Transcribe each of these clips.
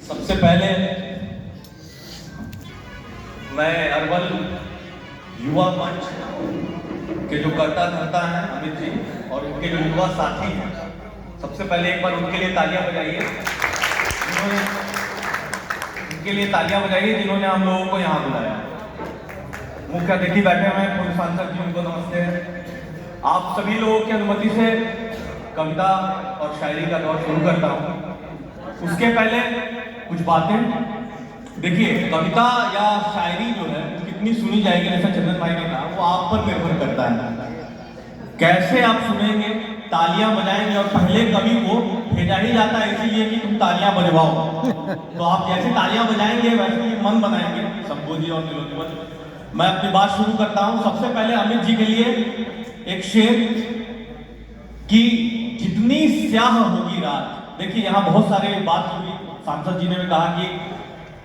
सबसे पहले मैं अरवल युवा मंच के जो कर्ता धर्ता हैं अमित जी और उनके जो युवा साथी हैं, सबसे पहले एक बार उनके लिए तालियां बजाइए। उनके लिए तालियां बजाइए जिन्होंने हम लोगों को यहाँ बुलाया। मुख्य अतिथि बैठे हुए हैं, पूर्व सांसद जी, उनको नमस्ते। आप सभी लोगों की अनुमति से कविता और शायरी का दौर शुरू करता हूँ। उसके पहले कुछ बातें देखिए, कविता या शायरी जो है कितनी सुनी जाएगी, जैसा चंदन भाई ने कहा, वो आप पर निर्भर करता है। कैसे आप सुनेंगे, तालियां बजाएंगे, और पहले कवि को भेजा ही जाता है इसीलिए कि तुम तालियां बजवाओ। तो आप जैसे तालियां बजाएंगे वैसे ही मन बनाएंगे संबोधि और निरोधिमत। मैं अपनी बात शुरू करता हूं। सबसे पहले अमित जी के लिए एक शेर कि जितनी स्याह होगी रात। देखिए, यहाँ बहुत सारे बात हुई, सांसद जी ने भी कहा कि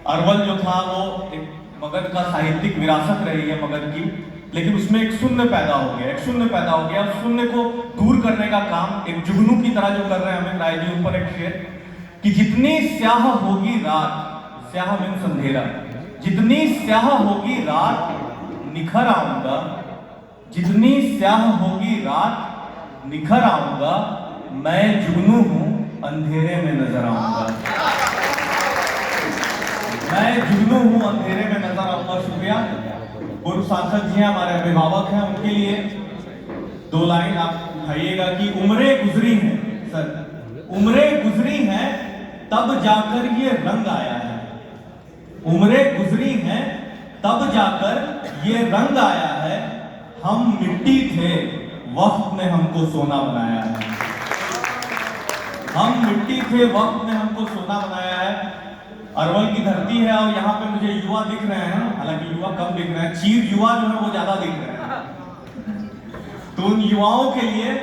अरवल जो था वो एक मगध का साहित्यिक विरासत रही है मगध की, लेकिन उसमें एक शून्य पैदा हो गया, एक शून्य पैदा हो गया। उस शून्य को दूर करने का काम एक जुगनू की तरह जो कर रहे हैं अमित राय जी, ऊपर एक शेर कि जितनी स्याह होगी रात, स्याह मीन्स अंधेरा, जितनी स्याह होगी रात निखर आऊंगा, जितनी स्याह होगी रात निखर आऊंगा, मैं जुगनू हूं अंधेरे में नजर आऊंगा, मैं जुगनू हूं अंधेरे में नजर आऊंगा। शुक्रिया। पूर्व सांसद जी हैं, हमारे अभिभावक हैं, उनके लिए दो लाइन आप उठाइएगा कि उम्रें गुजरी हैं सर, उम्रें गुजरी हैं तब जाकर ये रंग आया है, उम्रें गुजरी हैं तब जाकर ये रंग आया है, हम मिट्टी थे वक्त ने हमको सोना बनाया है, हम मिट्टी थे वक्त ने हमको सोना बनाया है। अरवल की धरती है और यहाँ पे मुझे युवा दिख रहे हैं, हालांकि युवा कम दिख रहे हैं, चीर युवा जो है वो ज्यादा दिख रहे हैं। तो उन युवाओं के लिए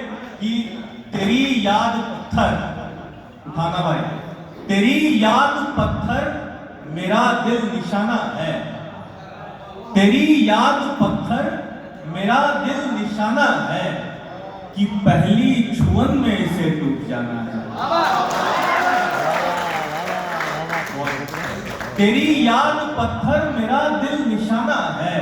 कि तेरी याद पत्थर उठाना भाई, तेरी याद पत्थर मेरा दिल निशाना है, तेरी याद पत्थर मेरा दिल निशाना है, कि पहली छुअन में इसे टूट जाना है। तेरी याद पत्थर मेरा दिल निशाना है,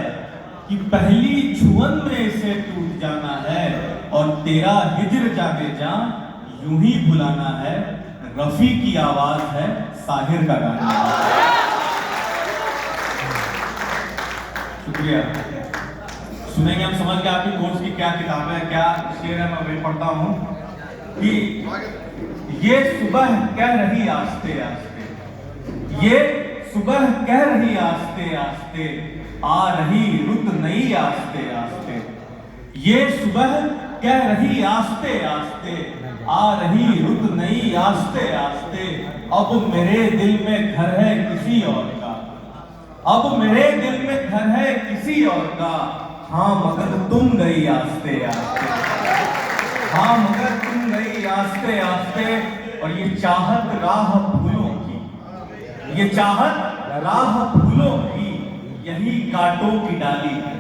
कि पहली छुअन में इसे टूट जाना है, और तेरा हिज्र जाने जा यूं ही भुलाना है, रफी की आवाज है साहिर का गाना। शुक्रिया। सुनेंगे हम, समझ के आपकी कोर्स की क्या किताबें हैं, क्या शेर है, मैं वही पढ़ता हूं कि ये सुबह कह रही आस्ते आस्ते, ये सुबह कह रही आस्ते आस्ते, आ रही रुत नई आस्ते आस्ते, ये सुबह कह रही आस्ते आस्ते, आ रही रुत नई आस्ते आस्ते, अब मेरे दिल में घर है किसी और का, अब मेरे दिल में घर है किसी और का, हाँ मगर तुम गई आस्ते आस्ते, हाँ मगर तुम गई आस्ते आस्ते। और ये चाहत राह फूलों की, ये चाहत राह फूलों की, यही कांटों की डाली है,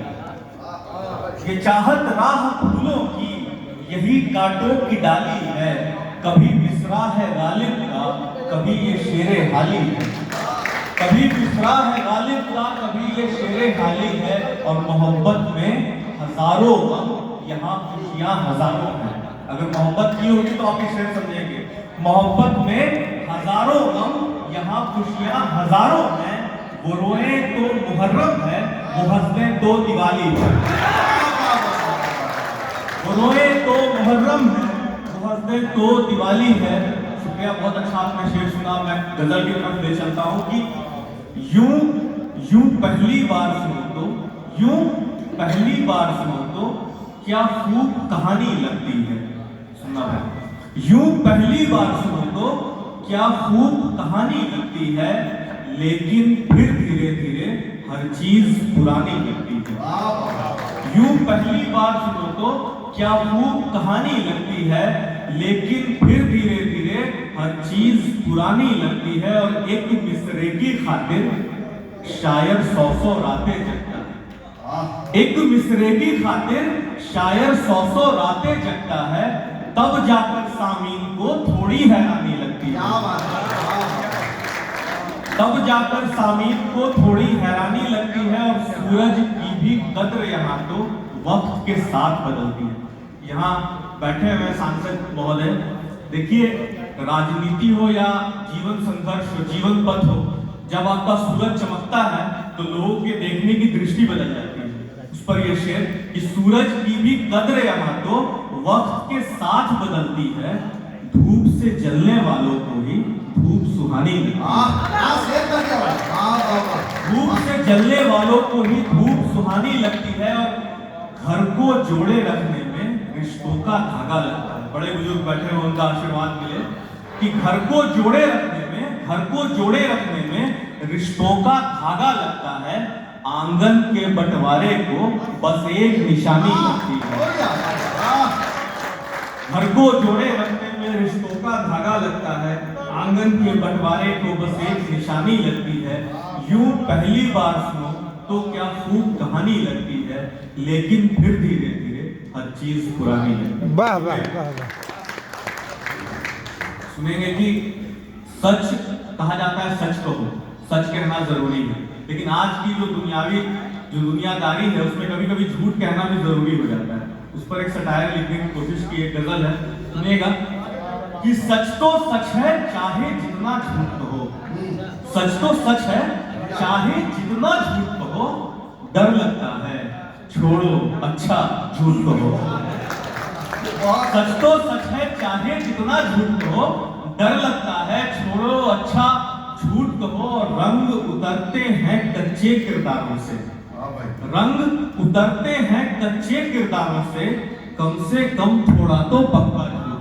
ये चाहत राह फूलों की, यही कांटों की डाली है, कभी मिसरा है गालिब का, कभी ये शेरे हाली है, कभी मिसरा है गालिब का, कभी ये शेरे हाली है, और मोहब्बत में हजारों गम, यहाँ खुशियां हजारों हैं। अगर मोहब्बत की होगी तो आप ये शेर समझेंगे, मोहब्बत में हजारों गम, यहाँ खुशियां हजारों हैं, वो रोए तो मुहर्रम है, वो हंसते तो दिवाली है, वो रोए तो मुहर्रम है, वो हंसते तो दिवाली है। शुक्रिया, बहुत अच्छा आपने शेर सुना। मैं गजल की तरफ ले चलता हूँ कि यूं यूं पहली बार सुनो तो, यूं पहली बार सुनो तो क्या खूब कहानी लगती है, सुनना है, यूं पहली बार सुनो तो क्या खूब कहानी लगती है, लेकिन फिर धीरे धीरे हर चीज पुरानी लगती है। यूं पहली बार सुनो तो क्या खूब कहानी लगती है, लेकिन फिर धीरे धीरे हर चीज पुरानी लगती है, और एक मिसरे की खातिर शायर 100 रातें जगता है, एक मिसरे की खातिर शायर 100 रातें जगता है, तब जाकर सामीन को थोड़ी हैरानी लगती है, तब जाकर सामीन को थोड़ी हैरानी लगती है और सूरज की भी कद्र यहाँ तो वक्त के साथ बदलती है। यहाँ बैठे हुए सांसद महोदय, देखिए राजनीति हो या जीवन संघर्ष हो, जीवन पथ हो, जब आपका सूरज चमकता है तो लोगों के देखने की दृष्टि बदल जाती है। उस पर यह शेर कि सूरज की भी कद्र यहाँ तो वक्त के साथ बदलती है, धूप से जलने वालों को ही धूप सुहानी लगती है। धूप से जलने वालों को ही धूप सुहानी लगती है और घर को जोड़े रखने में रिश्तों का धागा लगता है। बड़े बुजुर्ग बैठे हुए, उनका आशीर्वाद मिले कि घर को जोड़े रखने में रिश्तों का धागा लगता है, आंगन के बंटवारे को बस एक निशानी लगती है। घर को जोड़े रखने में रिश्तों का धागा लगता है, आंगन के बंटवारे को बस एक निशानी लगती है। यूं पहली बार सुनो तो क्या खूब कहानी लगती है, लेकिन फिर धीरे धीरे हर चीज पुरानी लगती है। वाह वाह वाह वाह। सुनेंगे कि सच कहा जाता है, सच कहो, सच कहना जरूरी है, लेकिन आज की जो दुनियादारी है उसमें कभी कभी झूठ कहना भी जरूरी हो जाता है। उस पर एक सटायर लिखने की कोशिश की, एक गजल है, सुनिएगा कि सच तो सच है चाहे जितना झूठ कहो, सच तो सच है चाहे जितना झूठ कहो, डर लगता है छोड़ो अच्छा झूठ कहो। सच तो सच है चाहे जितना झूठ कहो, डर लगता है छोड़ो अच्छा झूठ कहो। रंग उतरते हैं कच्चे किरदारों से, रंग उतरते हैं कच्चे किरदारों से कम थोड़ा तो पक्का झूठ,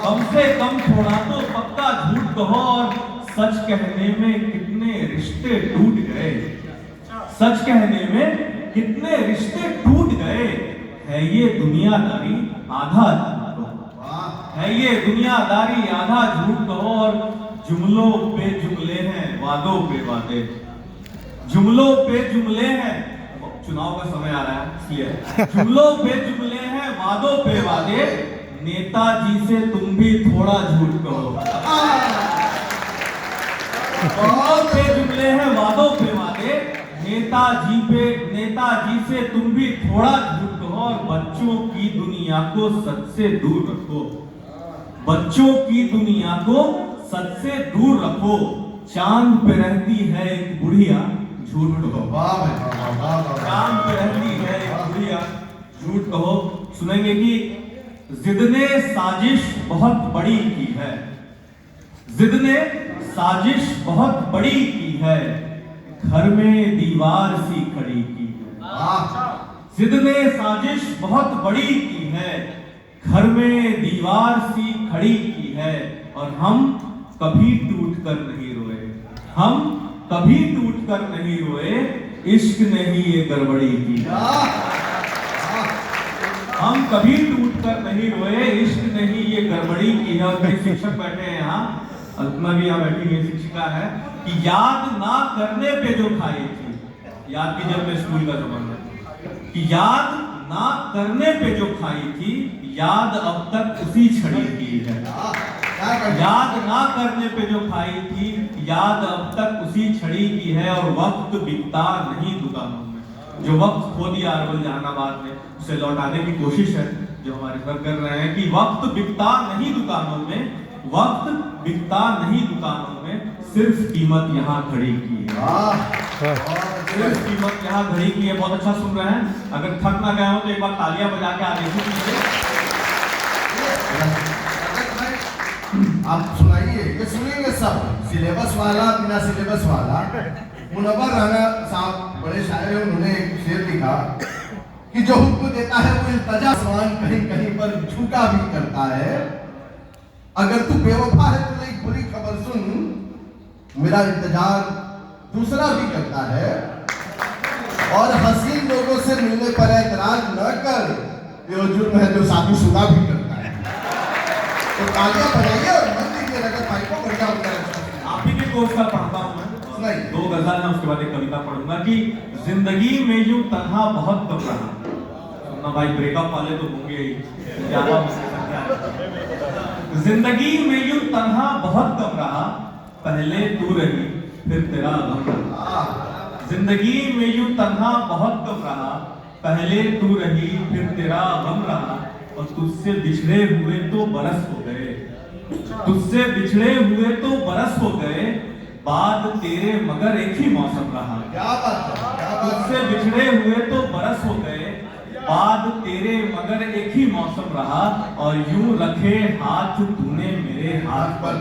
कम से कम थोड़ा तो पक्का झूठ कहो। और सच कहने में कितने रिश्ते टूट गए, सच कहने में कितने रिश्ते टूट गए। है ये दुनियादारी आधा झूठ कहो, है ये दुनियादारी आधा झूठ कहो। और जुमलों पे जुमले हैं वादों पे वादे, जुमलों पे जुमले हैं, चुनाव का समय आ रहा है इसलिए, जुमलों पे जुमले हैं वादों पे वादे, नेताजी से तुम भी थोड़ा झूठ कहो। जुमलों पे जुमले हैं वादों पे वादे, नेताजी से तुम भी थोड़ा झूठ कहो। और बच्चों की दुनिया को सच से दूर रखो, बच्चों की दुनिया को सच से दूर रखो। चांद पे रहती है एक बुढ़िया झूठ कहो, चांद पे रहती है एक बुढ़िया झूठ कहो। सुनेंगे कि जिद ने साजिश बहुत बड़ी की है, जिद ने साजिश बहुत बड़ी की है, घर में दीवार सी खड़ी की है। जिद ने साजिश बहुत बड़ी की है, घर में दीवार सी खड़ी की है। और हम कभी टूट कर नहीं रोए, हम कभी टूट कर नहीं रोए, इश्क ने ही ये गड़बड़ी की। हम कभी टूट कर नहीं रोए, इश्क ने ही ये गड़बड़ी की है। और कई शिक्षक बैठे हैं यहाँ, अल्पना भी यहाँ बैठी हुई शिक्षिका है, कि याद ना करने पे जो खाई थी, याद की जब मैं स्कूल का जमाना, कि याद ना करने पे जो खाई थी, याद अब तक उसी छड़ी की है। याद ना करने पे जो खाई थी, याद अब तक उसी छड़ी की है। और वक्त बिकता नहीं दुकानों में, जो वक्त खो दिया अरवल जहानाबाद में, उसे लौटाने की कोशिश है जो हमारे सर कर रहे हैं। कि वक्त बिकता नहीं दुकानों में, वक्त बिकता नहीं दुकानों में, सिर्फ कीमत यहाँ खड़ी की है, सिर्फ कीमत यहाँ खड़ी की है। बहुत अच्छा सुन रहे हैं, अगर थक ना गए हो तो एक बार तालियां बजा के आदेश कीजिए। आप सुनाइए, ये सुनेंगे सब, सिलेबस वाला बिना सिलेबस वाला। मुनव्वर राना साहब बड़े शायर हैं, उन्होंने एक शेर लिखा कि जो हुक्म देता है वो इल्तजा समान कहीं कहीं पर झूठा भी करता है। अगर तू बेवफा है तो एक बुरी खबर सुन, मेरा इंतजार दूसरा भी करता है। और हसीन लोगों से मिलने पर एतराज न कर, ये जुर्म है जो शादीशुदा भी करता है। तो तालियां बजाइए और मन दीजिए रगत भाई को, बढ़िया होगा। आप ही के कोर्स का पढ़ता हूं मैं, दो गजल है, उसके बाद एक कविता पढ़ूंगा। कि जिंदगी में यूं तन्हा बहुत कम रहा, सुनना भाई, ब्रेकअप वाले तो होंगे ही ज्यादा। जिंदगी में यूं तन्हा बहुत कम रहा, पहले तू रही फिर तेरा गम रहा। जिंदगी में यूं तन्हा बहुत कम रहा, पहले तू रही फिर तेरा गम रहा। और तुझसे बिछड़े हुए तो बरस हो गए, तुझसे बिछड़े हुए तो बरस हो गए, बाद तेरे मगर एक ही मौसम रहा। क्या बात है, क्या बात है। तुझसे बिछड़े हुए तो बरस हो गए, बाद तेरे मगर एक ही मौसम रहा। और यूं रखे हाथ तूने मेरे हाथ पर,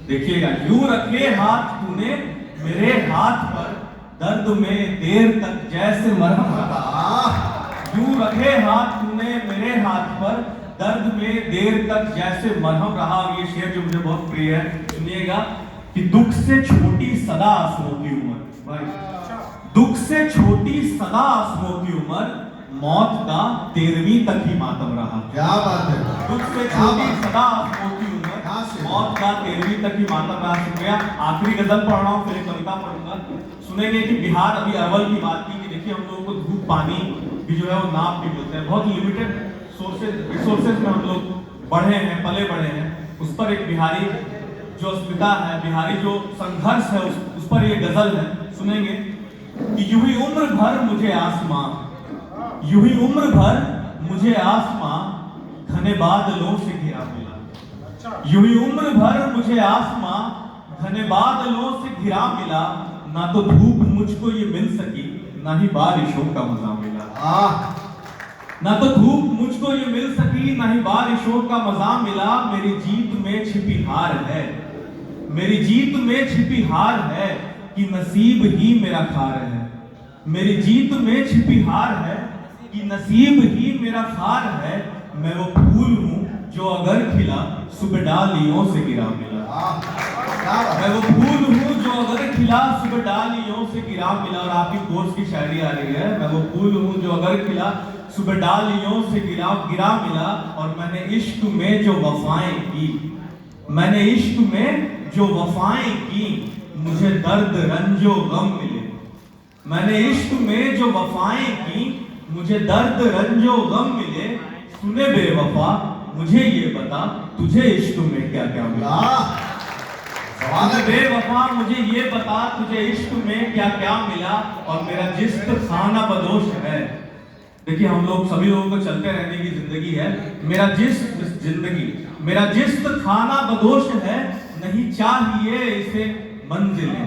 देखिएगा, यूं रखे हाथ तूने मेरे हाथ पर, दर्द में देर तक जैसे मरहम रहा। यूं रखे हाथ तूने मेरे हाथ पर, दर्द में देर तक जैसे मरहम रहा। ये शेर जो मुझे बहुत प्रिय है, सुनिएगा, कि दुख से छोटी सदा आंसुओं की उम्र, दुख से छोटी सदा आंसुओं की उम्र, मौत का 13वीं तक ही मातम रहा। क्या बात है। दुख से छोटी सदा आंसुओं की उम्र, मौत का 13वीं तक ही मातम रहा। शुक्रिया। आखिरी गजल पढ़ रहा हूँ, फिर एक कविता पढ़ूंगा। सुनेंगे कि बिहार, अभी अरवल की बात की कि देखिए हम लोगों को धूप पानी भी जो है वो नाप के मिलते हैं, बहुत लिमिटेड रिसोर्सेज में हम लोग बढ़े हैं, पले बढ़े हैं। उस पर एक बिहारी जो अस्मिता है, बिहारी जो संघर्ष है, उस पर ये गजल है, सुनेंगे कि यूं ही उम्र भर मुझे आसमां, यूं ही उम्र भर मुझे आसमां, घने बादलों से घिरा मिला। यूं ही उम्र भर मुझे आसमां, घने बादलों से घिरा मिला। ना तो धूप मुझको ये मिल सकी, ना ही बारिशों का मजा मिला। ना तो धूप मुझको ये मिल सकी, ना ही बारिशों का मजा मिला। मेरी जीत में छिपी हार है, मेरी जीत में छिपी हार है, कि नसीब ही मेरा खार है। मेरी जीत में छिपी हार है, कि नसीब ही मेरा खार है। मैं वो फूल हूं जो अगर खिला, सुबह डालियों से गिरा मिला। मैं वो फूल हूं जो अगर खिला, सुबह डालियों से गिरा मिला। और आपकी कोर्स की शायरी आ रही है, मैं वो फूल हूं जो अगर खिला, सुबह डालियों से गिरा मिला। और मैंने इश्क में जो वफाएं की, मैंने इश्क में जो वफाएं की, मुझे दर्द रंजो गम मिले। मैंने इश्क में जो वफाएं की, मुझे दर्द रंजो गम मिले। सुने बेवफा मुझे ये बता, तुझे इश्क में क्या क्या मिला। सुने बेवफा मुझे ये बता, तुझे इश्क में क्या क्या मिला। और मेरा जिस्म खाना बदोश है, देखिए हम लोग सभी लोगों को चलते रहने की जिंदगी है। मेरा जिस्म जिंदगी, मेरा जिस्म खाना बदोश है, नहीं चाहिए इसे मंजिलें।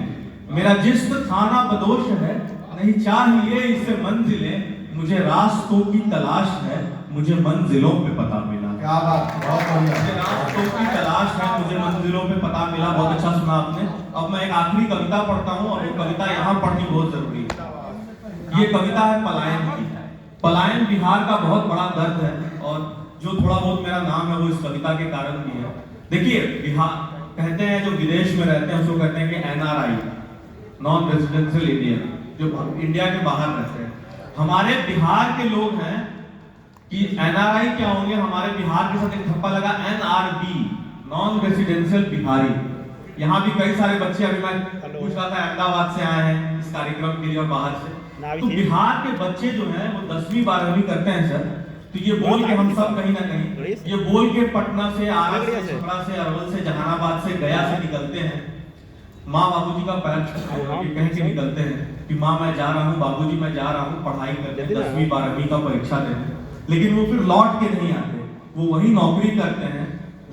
मेरा जिस्म खाना बदोश है, नहीं चाहिए इसे मंजिलें। मुझे रास्तों की तलाश है, मुझे मंजिलों पे पता मिला। क्या बात, बहुत बढ़िया। मुझे रास्तों की तलाश है, मुझे मंजिलों पे पता मिला। बहुत अच्छा सुना आपने। अब मैं एक आखिरी कविता पढ़ता हूँ, और वो कविता यहाँ पढ़नी बहुत जरूरी है। ये कविता है पलायन की। पलायन बिहार का बहुत बड़ा दर्द है, और जो थोड़ा बहुत मेरा नाम है वो इस कविता के कारण भी है। देखिए, बिहार कहते हैं जो विदेश में रहते हैं उसको कहते हैं कि NRI, नॉन रेजिडेंशियल इंडियन, जो इंडिया के बाहर रहते हैं। हमारे बिहार के लोग हैं कि NRI क्या होंगे, हमारे बिहार के साथ एक ठप्पा लगा NRB, नॉन रेजिडेंशियल बिहारी। यहाँ भी कई सारे बच्चे, अभी मैं पूछ रहा था, अहमदाबाद से आए हैं इस कार्यक्रम के लिए और बाहर से। तो बिहार के बच्चे जो हैं वो 10वीं 12वीं करते हैं सर, तो ये बोल के हम सब कहीं ना कहीं ये बोल के पटना से, आरा से, छपरा से, अरवल से, जहानाबाद से, गया से निकलते हैं। माँ बाबूजी का पैर कह के निकलते हैं कि माँ मैं जा रहा हूँ, बाबूजी मैं जा रहा हूँ पढ़ाई करने, 10वीं 12वीं का परीक्षा देने। लेकिन वो फिर लौट के नहीं आते, वो वहीं नौकरी करते हैं,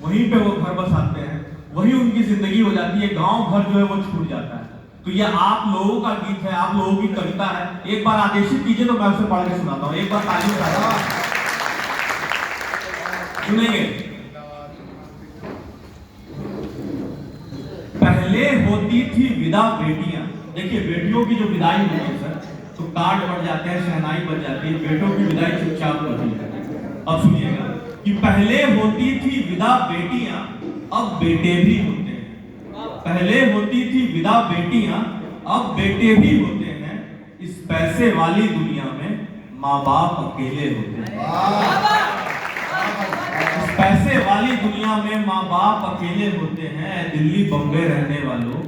वहीं पे वो घर बसाते हैं, वही उनकी जिंदगी हो जाती है। गाँव घर जो है वो छूट जाता है। तो ये आप लोगों का गीत है, आप लोगों की कविता है। एक बार आदेशित कीजिए तो मैं उसे पढ़ के सुनाता हूँ। एक बार ताली बजाइए, सुनेंगे। पहले होती थी विदा बेटियां, देखिए बेटियों की जो विदाई होती है सर, तो कार्ड बढ़ जाते हैं, शहनाई बढ़ जाती है, बेटों की विदाई चुपचाप होती है। अब सुनिएगा कि पहले होती थी विदा बेटियां, अब बेटे भी होते हैं। पहले होती थी विदा बेटियां, अब बेटे भी होते हैं। इस पैसे वाली दुनिया में माँ बाप अकेले होते हैं। इस पैसे वाली दुनिया में माँ बाप अकेले होते हैं। दिल्ली बम्बे रहने वालों,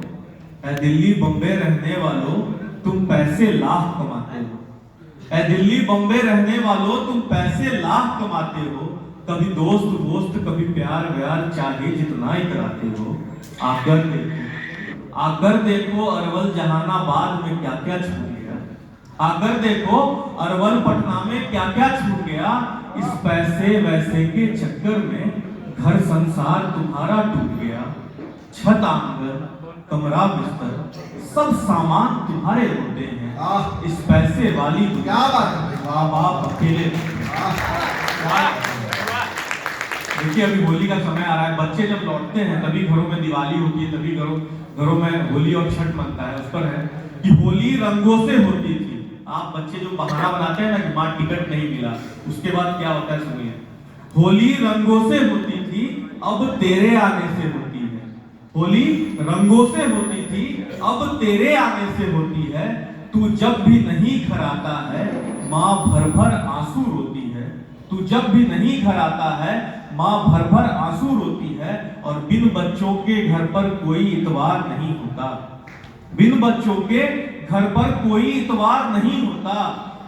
दिल्ली बम्बे रहने वालों, तुम पैसे लाख कमाते हो। दिल्ली बम्बे रहने वालों, तुम पैसे लाख कमाते हो। कभी दोस्त वोस्त, कभी प्यार व्यार, चाहे जितना ही कराते हो। आकर देखो अगर देखो अरवल जहानाबाद में क्या क्या छूट गया, अगर देखो अरवल पटना में क्या क्या छूट गया, इस पैसे वैसे के चक्कर में घर संसार तुम्हारा टूट गया। छत आंगन कमरा बिस्तर सब सामान तुम्हारे होते हैं, इस पैसे वाली क्या बात है, माँ बाप अकेले। देखिए अभी होली का समय आ रहा है, बच्चे जब लौटते हैं तभी घरों में दिवाली होती है, तभी घरों में होली और छठ मनता है। उस पर है कि होली रंगों से होती थी। आप बच्चे जो बहाना बनाते हैं ना कि माँ टिकट नहीं मिला, उसके बाद क्या होता है सुनिए। होली रंगों से होती थी, अब तेरे आने से होती है। होली रंगों से होती थी, अब तेरे आने से होती है। तू जब भी नहीं घर आता है, माँ भर भर आंसू रोती है। तू जब भी नहीं घर आता है, माँ भर भर आंसू रोती है। और बिन बच्चों के घर पर कोई इतवार नहीं होता, बिन बच्चों के घर पर कोई इतवार नहीं होता।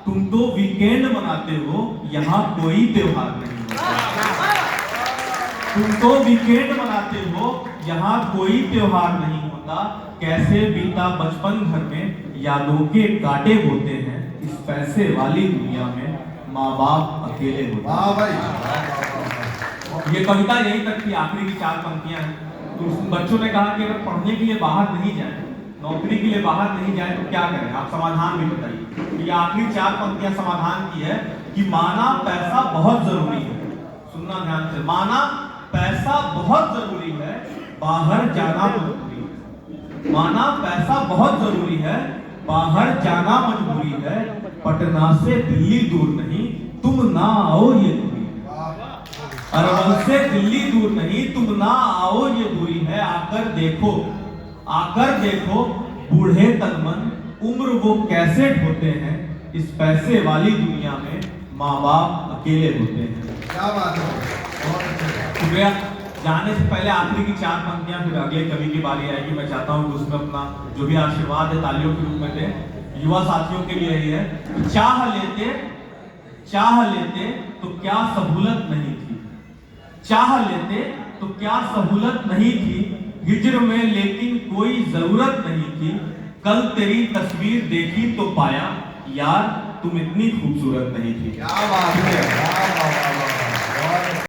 तुम तो वीकेंड मनाते हो, यहाँ कोई त्योहार नहीं होता। तुम तो वीकेंड मनाते हो, यहाँ कोई त्योहार नहीं होता। कैसे बीता बचपन घर में, यादों के कांटे बोते हैं। इस पैसे वाली दुनिया में माँ बाप अकेले होते हैं। वाह भाई, ये कविता यही तक की आखिरी की 4 पंक्तियां हैं। तो उस बच्चों ने कहा कि अगर पढ़ने के लिए बाहर नहीं जाए, नौकरी के लिए बाहर नहीं जाए तो क्या करें, आप समाधान भी बताइए। ये आखिरी 4 पंक्तियां समाधान की है कि माना पैसा बहुत जरूरी है। सुनना ध्यान से, माना पैसा बहुत जरूरी है, बाहर जाना मजबूरी है। माना पैसा बहुत जरूरी है, बाहर जाना मजबूरी है। पटना से दिल्ली दूर नहीं, तुम ना आओ ये दूरी। अरवल से दिल्ली दूर नहीं, तुम ना आओ ये दूरी है। आकर देखो, आकर देखो बूढ़े तनमन, उम्र वो कैसे ढोते हैं। इस पैसे वाली दुनिया में माँ बाप अकेले होते हैं। क्या बात है, बहुत अच्छा। शुक्रिया। जाने से पहले आखिरी की 4 पंक्तियां, फिर अगले कवि की बारी आएगी। मैं चाहता हूं कि उसमें अपना जो भी आशीर्वाद है तालियों के रूप में दे। युवा साथियों के लिए ही है। चाह लेते तो क्या सहूलत नहीं थी, चाह लेते तो क्या सहूलत नहीं थी। हिज्र में लेकिन कोई जरूरत नहीं थी। कल तेरी तस्वीर देखी तो पाया, यार तुम इतनी खूबसूरत नहीं थी। क्या बात है, वाह वाह वाह।